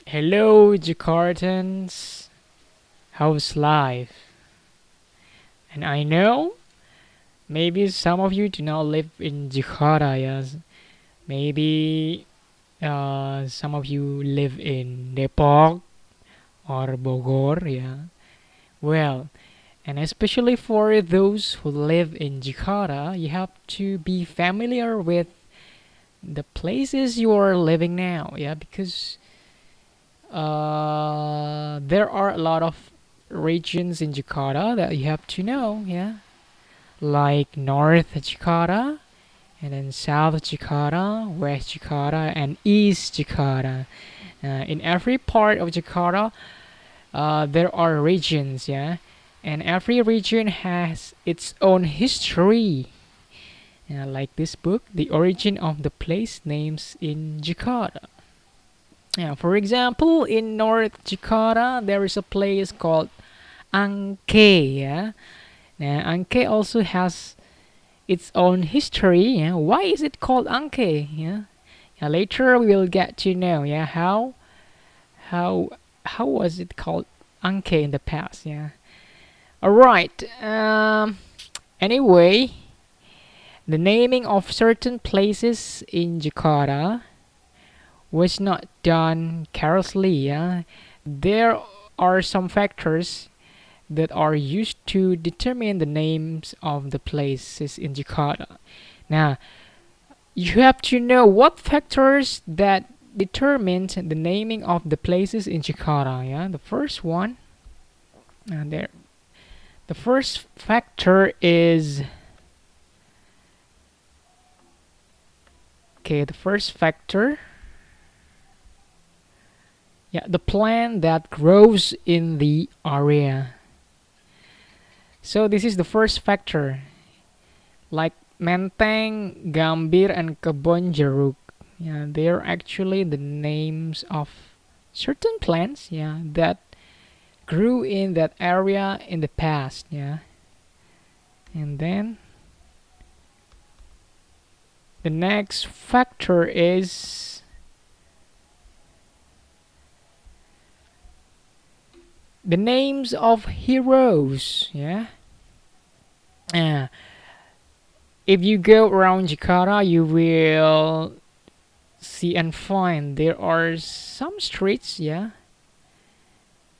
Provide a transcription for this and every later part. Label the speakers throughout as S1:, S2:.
S1: Hello, Jakartans. How's life? And I know maybe some of you do not live in Jakarta, yes. Maybe some of you live in Depok or Bogor, yeah. Well, and especially for those who live in Jakarta, you have to be familiar with the places you are living now, yeah, because there are a lot of regions in Jakarta that you have to know, yeah, like North Jakarta, and then South Jakarta, West Jakarta, and East Jakarta. In every part of Jakarta, there are regions, yeah, and every region has its own history. Like this book, The Origin of the Place Names in Jakarta. Yeah, for example, in North Jakarta, there is a place called Anke. Yeah, now Anke also has its own history. Yeah, why is it called Anke? Yeah, later we will get to know. Yeah, how how was it called Anke in the past? Yeah. All right. Anyway, the naming of certain places in Jakarta was not done carelessly. Yeah, there are some factors that are used to determine the names of the places in Jakarta. Now, you have to know what factors that determine the naming of the places in Jakarta. Yeah, the first one, there. The first factor is okay. The first factor, yeah, the plant that grows in the area. So this is the first factor, like Menteng, Gambir, and Kebon Jeruk. Yeah, they're actually the names of certain plants. Yeah, that grew in that area in the past. Yeah, and then the next factor is the names of heroes. Yeah. Uh, if you go around Jakarta, you will see and find there are some streets, yeah,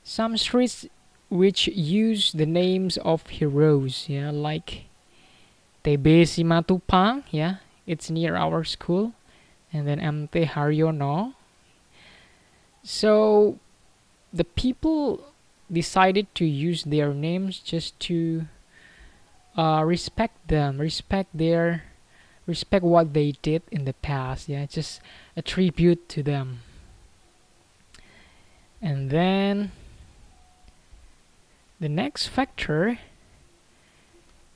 S1: some streets which use the names of heroes, yeah, like TB Simatupang, yeah, it's near our school, and then MT Haryono. So the people decided to use their names just to respect them, respect what they did in the past. Yeah, just a tribute to them. And then the next factor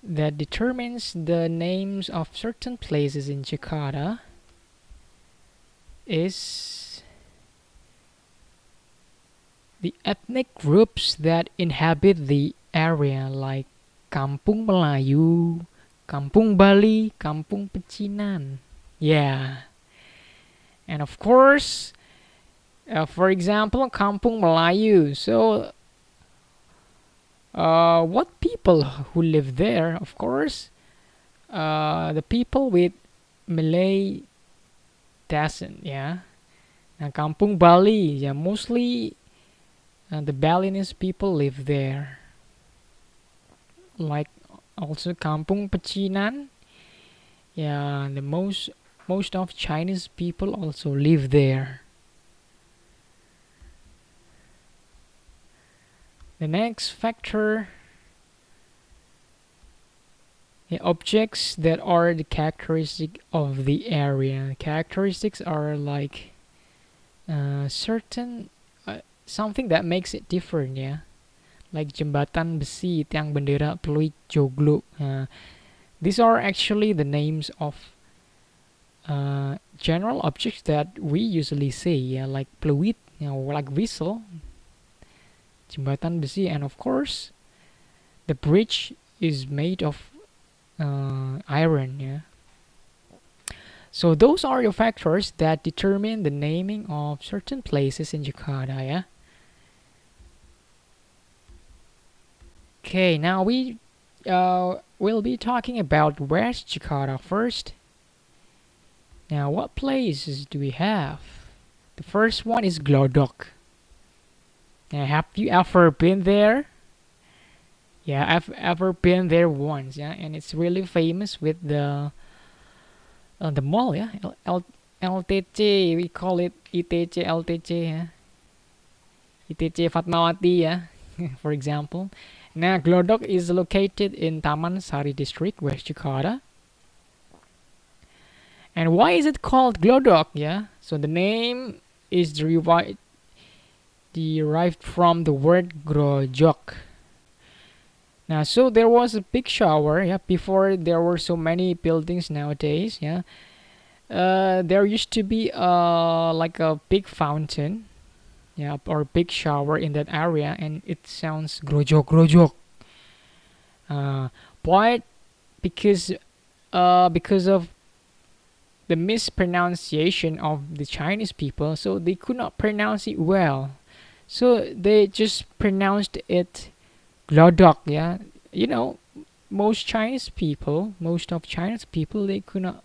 S1: that determines the names of certain places in Jakarta is the ethnic groups that inhabit the area, like Kampung Melayu, Kampung Bali, Kampung Pecinan. Yeah. And of course, for example, Kampung Melayu. So, what people who live there? Of course, the people with Malay descent. Yeah. Now, Kampung Bali. Yeah, mostly the Balinese people live there. Like also Kampung Pecinan. Yeah, the most of Chinese people also live there. The next factor, the objects that are the characteristic of the area. Characteristics are like certain something that makes it different, yeah. Like jembatan besi, tiang bendera, peluit, joglo. These are actually the names of general objects that we usually see, yeah, like peluit, like whistle, jembatan besi, and of course the bridge is made of iron, yeah. So those are the factors that determine the naming of certain places in Jakarta, yeah. Okay, now we will be talking about West Jakarta first. Now, what places do we have? The first one is Glodok. Now, have you ever been there? Yeah, I've ever been there once. Yeah, and it's really famous with the mall. Yeah, LTC. We call it ITC LTC. Yeah, ITC Fatmawati. Yeah, for example. Now, Glodok is located in Taman Sari district, West Jakarta. And why is it called Glodok? Yeah, so the name is derived from the word grojok. Now, so there was a big shower, yeah, before there were so many buildings nowadays, yeah. There used to be like a big fountain, yeah, or big shower in that area, and it sounds grojok grojok. But because of the mispronunciation of the Chinese people, so they could not pronounce it well. So they just pronounced it Glodok, yeah. You know, most of Chinese people, they could not.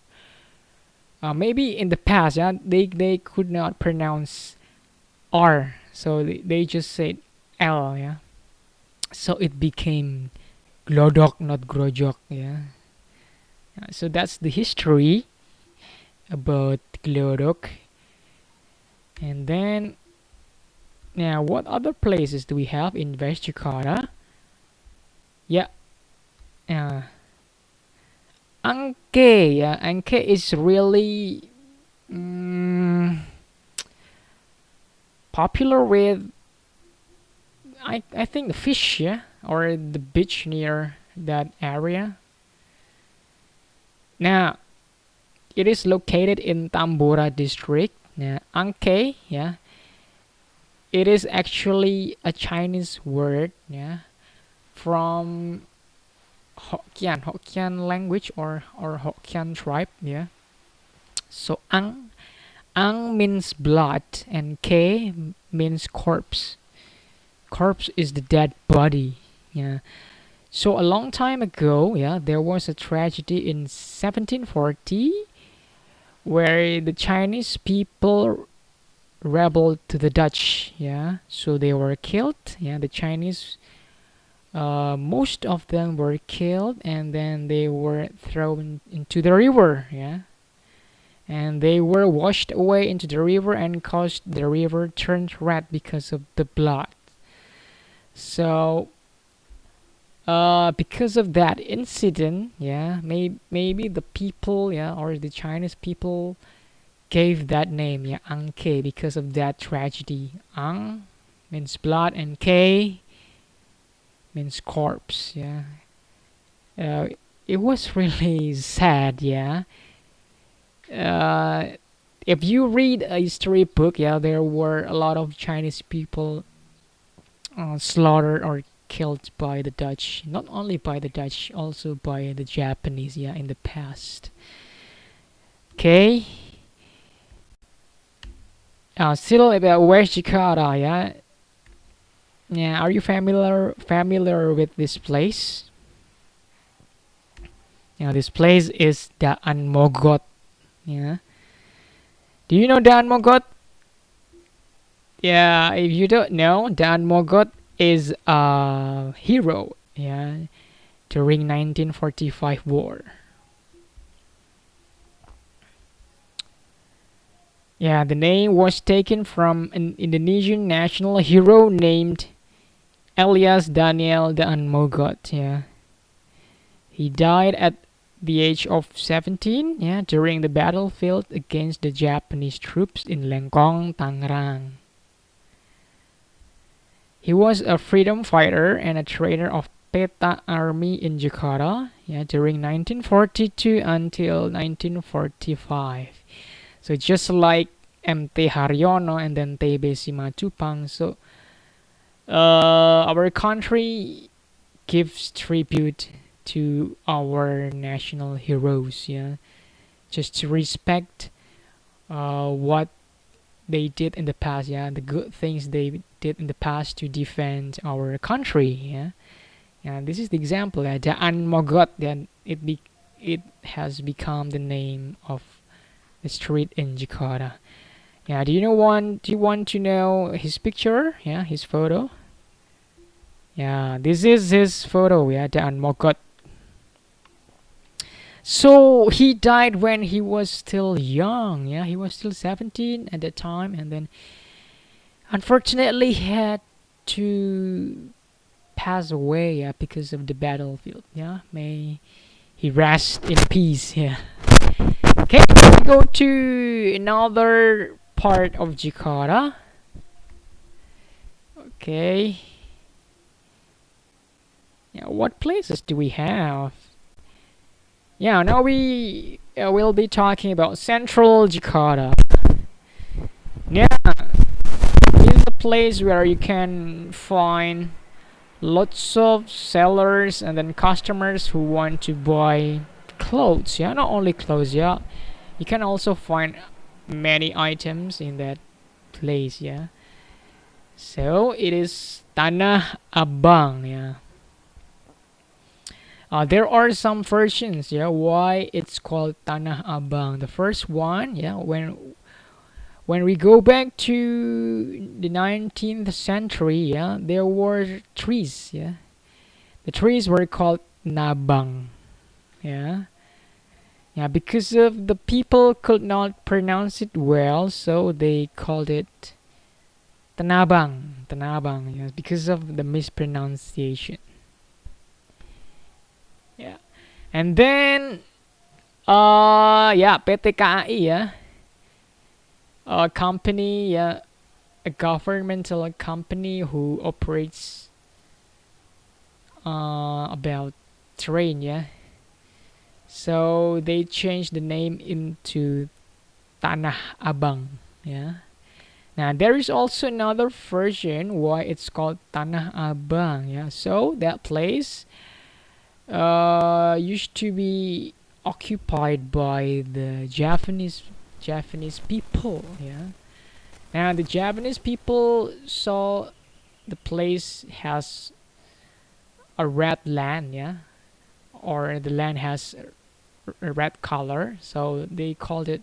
S1: Maybe in the past, yeah, they could not pronounce R, so they just said L, yeah. So it became Glodok, not Grojok, yeah. So that's the history about Glodok. And then, now, what other places do we have in West Jakarta? Yeah, uh, Anke. Yeah, Anke is really popular with, I think, the fish, yeah, or the beach near that area. Now, it is located in Tambora district. Yeah, Anke, yeah, it is actually a Chinese word, yeah, from Hokkien language, or Hokkien tribe, yeah. So Ang means blood, and K means corpse. Corpse is the dead body, yeah. So a long time ago, yeah, there was a tragedy in 1740 where the Chinese people rebelled to the Dutch, yeah. So they were killed, yeah. The Chinese, most of them were killed, and then they were thrown into the river, yeah. And they were washed away into the river and caused the river turned red because of the blood. So, because of that incident, yeah, maybe the people, yeah, or the Chinese people gave that name, yeah, Anke, because of that tragedy. Ang means blood, and K means corpse, yeah. Uh, it was really sad, yeah. If you read a history book, yeah, there were a lot of Chinese people slaughtered or killed by the Dutch. Not only by the Dutch, also by the Japanese, yeah, in the past. Okay. Still about West Jakarta, yeah. Yeah, are you familiar with this place? Yeah, this place is Daan Mogot. Yeah. Do you know Daan Mogot? Yeah, if you don't know, Daan Mogot is a hero, yeah, during 1945 war. Yeah, the name was taken from an Indonesian national hero named Elias Daniel Daan Mogot. Yeah, he died at the age of 17. Yeah, during the battlefield against the Japanese troops in Lengkong, Tangerang. He was a freedom fighter and a trainer of Peta Army in Jakarta, yeah, during 1942 until 1945. So just like MT Haryono and then TB Simatupang, so our country gives tribute to our national heroes, yeah, just to respect what they did in the past, yeah, the good things they did in the past to defend our country, yeah. And this is the example, Daan Mogot. Then it has become the name of the street in Jakarta. Yeah, do you want to know his picture? Yeah, his photo. Yeah, this is his photo. Yeah, Daan Mogot. So he died when he was still young. Yeah, he was still 17 at that time, and then unfortunately he had to pass away, yeah, because of the battlefield. Yeah, may he rest in peace. Yeah. Okay, let's go to another part of Jakarta. Okay. Yeah, what places do we have? Yeah, now we will be talking about Central Jakarta. Yeah, this is a place where you can find lots of sellers and then customers who want to buy clothes. Yeah, not only clothes. Yeah, you can also find many items in that place. Yeah, so it is Tanah Abang. Yeah. There are some versions, yeah, why it's called Tanah Abang. The first one, yeah, when we go back to the 19th century, yeah, there were trees, yeah. The trees were called Nabang, yeah. Yeah, because of the people could not pronounce it well, so they called it Tanabang, yes, because of the mispronunciation. Yeah. And then yeah, PT KAI, yeah. A company, yeah, a governmental company who operates about train, yeah. So they changed the name into Tanah Abang, yeah. Now there is also another version why it's called Tanah Abang, yeah. So that place used to be occupied by the Japanese people. Yeah. Now the Japanese people saw the place has a red land. Yeah, or the land has a red color, so they called it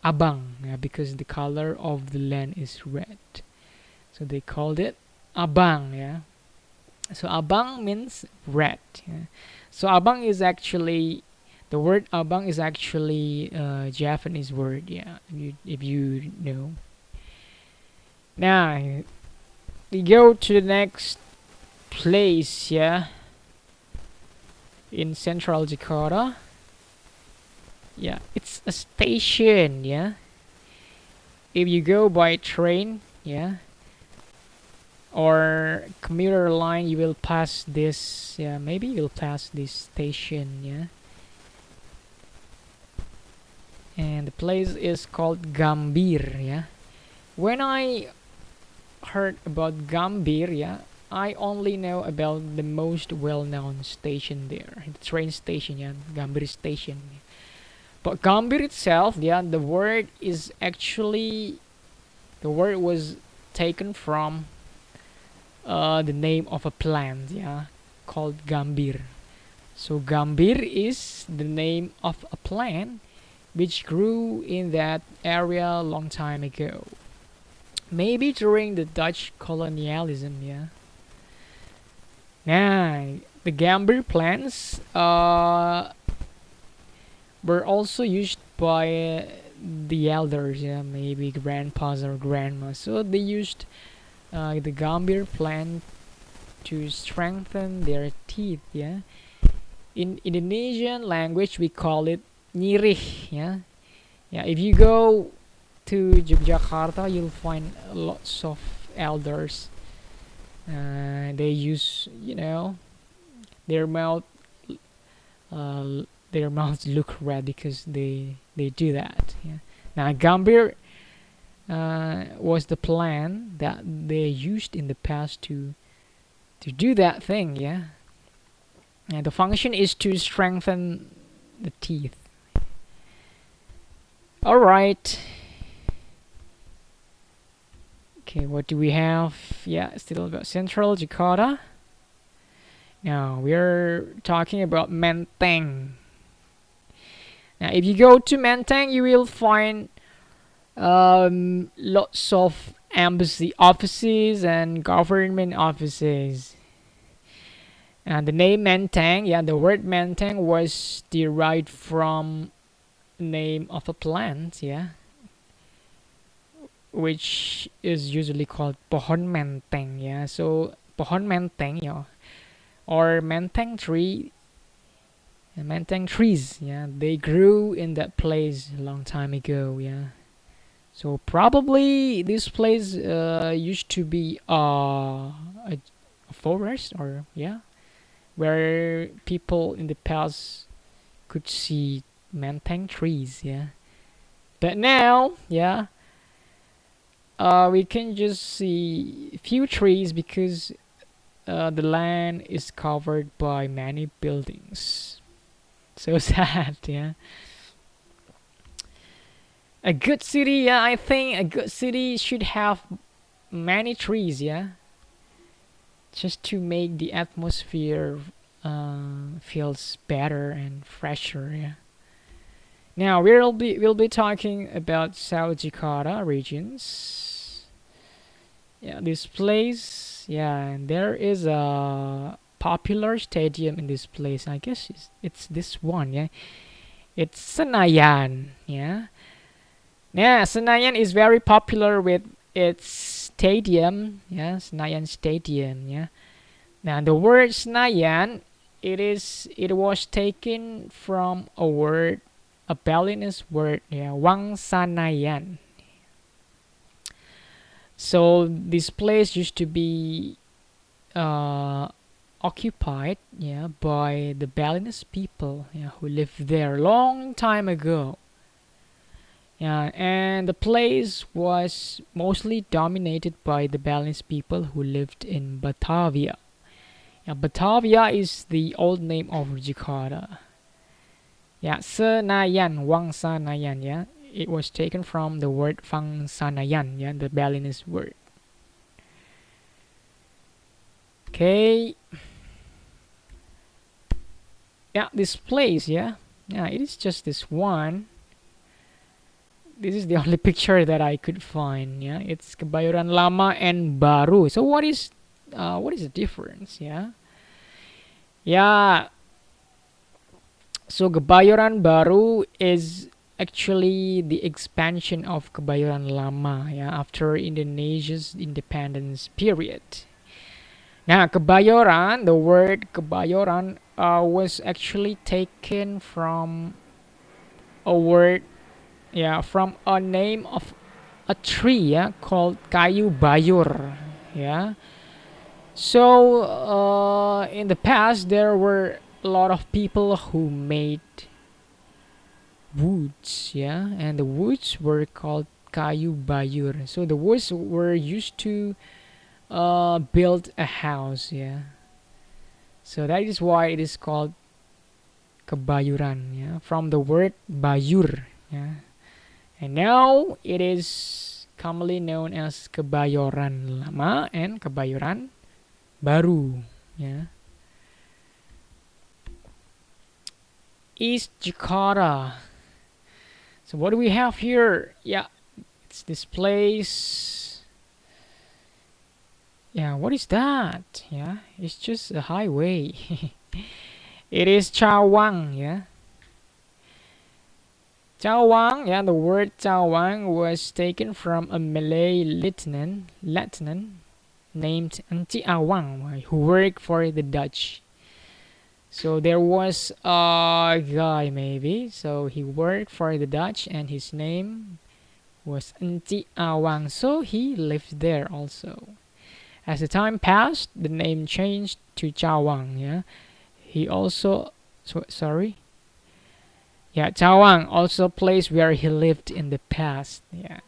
S1: Abang. Yeah, because the color of the land is red, so they called it Abang. Yeah. So abang means red. Yeah. So abang is actually the word abang is actually a Japanese word. Yeah, if you know. Now we go to the next place. Yeah, in Central Jakarta. Yeah, it's a station. Yeah, if you go by train. Yeah, or commuter line, you will pass this, yeah, maybe you'll pass this station, yeah. And the place is called Gambir, yeah. When I heard about Gambir, yeah, I only know about the most well-known station there, the train station, yeah, Gambir station. But Gambir itself, yeah, the word was taken from the name of a plant, yeah, called Gambir. So Gambir is the name of a plant which grew in that area a long time ago. Maybe during the Dutch colonialism, yeah. Now, the Gambir plants were also used by the elders, yeah, maybe grandpas or grandmas. So they used the Gambir plant to strengthen their teeth, yeah. In Indonesian language, we call it nyirih, yeah. Yeah, if you go to Yogyakarta, you'll find lots of elders. They use, their mouth, their mouths look red because they do that. Yeah. Now Gambir was the plant that they used in the past to do that thing. Yeah. And the function is to strengthen the teeth. All right. Okay, what do we have? Yeah, still about Central Jakarta. Now we're talking about Menteng. Now, if you go to Menteng, you will find lots of embassy offices and government offices. And the name Menteng, yeah, the word Menteng was derived from name of a plant, yeah, which is usually called pohon menteng, yeah. So pohon menteng, or menteng tree, menteng trees, yeah, they grew in that place a long time ago, yeah. So probably this place used to be a forest, or yeah, where people in the past could see menteng trees, yeah. But now, yeah, we can just see few trees because the land is covered by many buildings. So sad, yeah. A good city, yeah, I think a good city should have many trees, yeah, just to make the atmosphere feels better and fresher, yeah. Now we'll be talking about South Jakarta regions. Yeah, this place. Yeah, and there is a popular stadium in this place. I guess it's this one. Yeah, it's Senayan. Yeah, yeah. Senayan is very popular with its stadium. Yeah, Senayan Stadium. Yeah. Now the word Senayan, it was taken from a word, a Balinese word, yeah, Wangsanayan. So this place used to be uh, occupied, yeah, by the Balinese people, yeah, who lived there long time ago. Yeah, and the place was mostly dominated by the Balinese people who lived in Batavia. Yeah, Batavia is the old name of Jakarta. Yeah, Senayan, Wangsanayan, yeah. It was taken from the word Vangsanayan, yeah, the Balinese word. Okay. Yeah, this place, yeah. Yeah, it is just this one. This is the only picture that I could find, yeah. It's Kebayoran Lama and Baru. So what is the difference, yeah? Yeah, so Kebayoran Baru is actually the expansion of Kebayoran Lama, yeah, after Indonesia's independence period. Now, Kebayoran, the word Kebayoran was actually taken from a word, yeah, from a name of a tree, yeah, called Kayu Bayur, yeah. So, in the past, there were a lot of people who made woods, yeah, and the woods were called Kayu Bayur. So the woods were used to build a house, yeah. So that is why it is called Kebayuran, yeah, from the word Bayur, yeah. And now it is commonly known as Kebayoran Lama and Kebayoran Baru, yeah. East Jakarta. So what do we have here? Yeah, it's this place. Yeah, what is that? Yeah, it's just a highway. It is Chawang, yeah. Chawang, yeah, the word Chawang was taken from a Malay lieutenant named Anti Awang, who worked for the Dutch. So there was a guy, maybe, so he worked for the Dutch and his name was Anti Awang, so he lived there also. As the time passed, the name changed to Chawang, yeah. He also, sorry, yeah, Chawang, also a place where he lived in the past, yeah.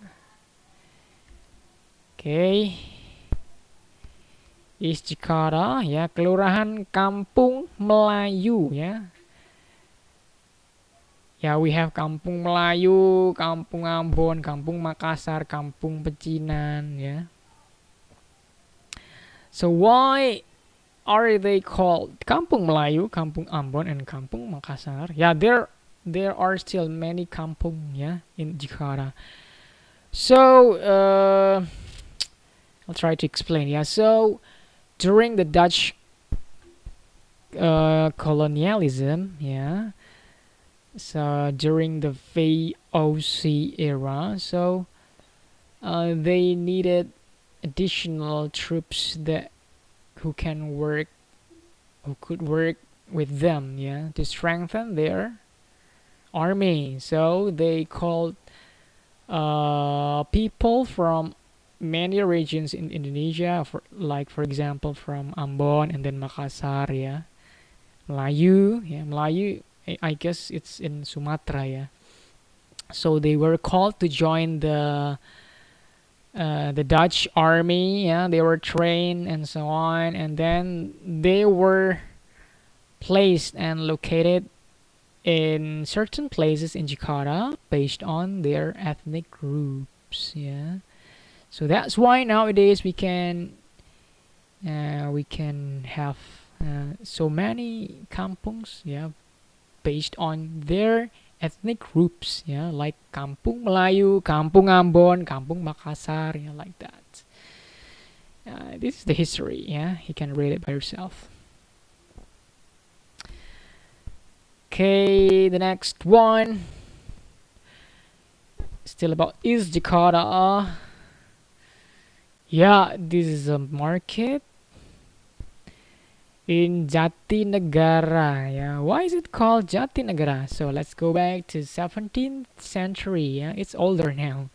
S1: Okay. East Jakarta, ya, Kelurahan Kampung Melayu, ya. Yeah, we have Kampung Melayu, Kampung Ambon, Kampung Makassar, Kampung Pecinan. Yeah. So why are they called Kampung Melayu, Kampung Ambon, and Kampung Makassar? Yeah, there are still many kampung, yeah, in Jakarta. So I'll try to explain. Yeah, so during the Dutch colonialism, yeah, so during the VOC era, so they needed additional troops that who can work who could work with them, yeah, to strengthen their army. So they called people from many regions in Indonesia, for example from Ambon and then Makassar, yeah, Melayu, yeah, Melayu. I guess it's in Sumatra, yeah. So they were called to join the Dutch army. Yeah, they were trained and so on, and then they were placed and located in certain places in Jakarta based on their ethnic groups. Yeah, so that's why nowadays we can have so many kampungs. Yeah, based on their ethnic groups. Yeah, like Kampung Melayu, Kampung Ambon, Kampung Makassar. Yeah, like that. This is the history. Yeah, you can read it by yourself. Okay, the next one. Still about East Jakarta. Yeah, this is a market in Jatinegara. Yeah, why is it called Jatinegara? So let's go back to 17th century. Yeah, it's older now.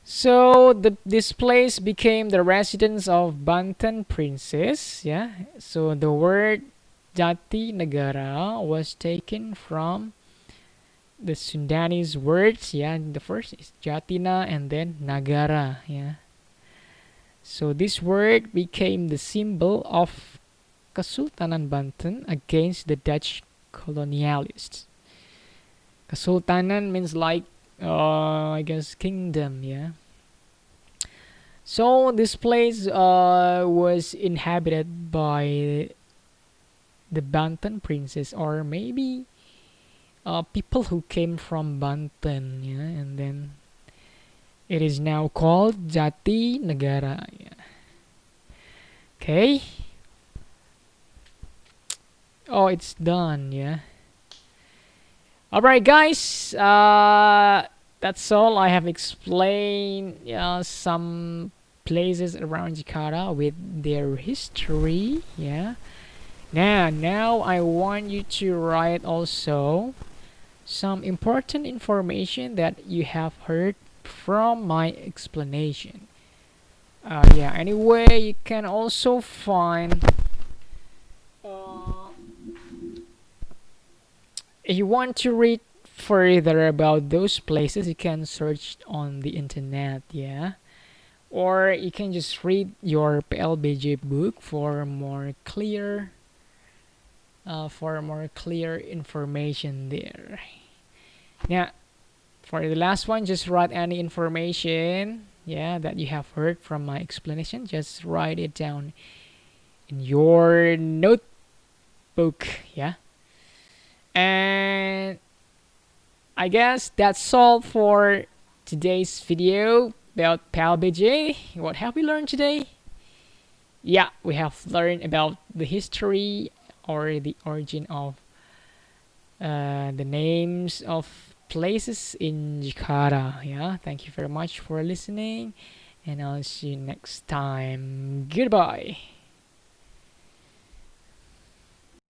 S1: So this place became the residence of Banten princes. Yeah, so the word Jatinegara was taken from the Sundanese words. Yeah, the first is Jatina and then Nagara. Yeah. So this word became the symbol of Kesultanan Banten against the Dutch colonialists. Kesultanan means like, I guess, kingdom. Yeah. So this place was inhabited by the Banten princes, or maybe people who came from Banten, yeah, and then it is now called Jati Negara. Yeah. Okay. Oh, it's done. Yeah. All right, guys. That's all. I have explained some places around Jakarta with their history. Yeah. Now I want you to write also some important information that you have heard from my explanation. Yeah, anyway, you can also find, if you want to read further about those places, you can search on the internet. Yeah, or you can just read your PLBJ book for more clear information there. Yeah, for the last one, just write any information, yeah, that you have heard from my explanation. Just write it down in your notebook. Yeah, and I guess that's all for today's video about PLBJ. What have we learned today? Yeah, we have learned about the history or the origin of the names of places in Jakarta. Yeah, thank you very much for listening, and I'll see you next time. Goodbye.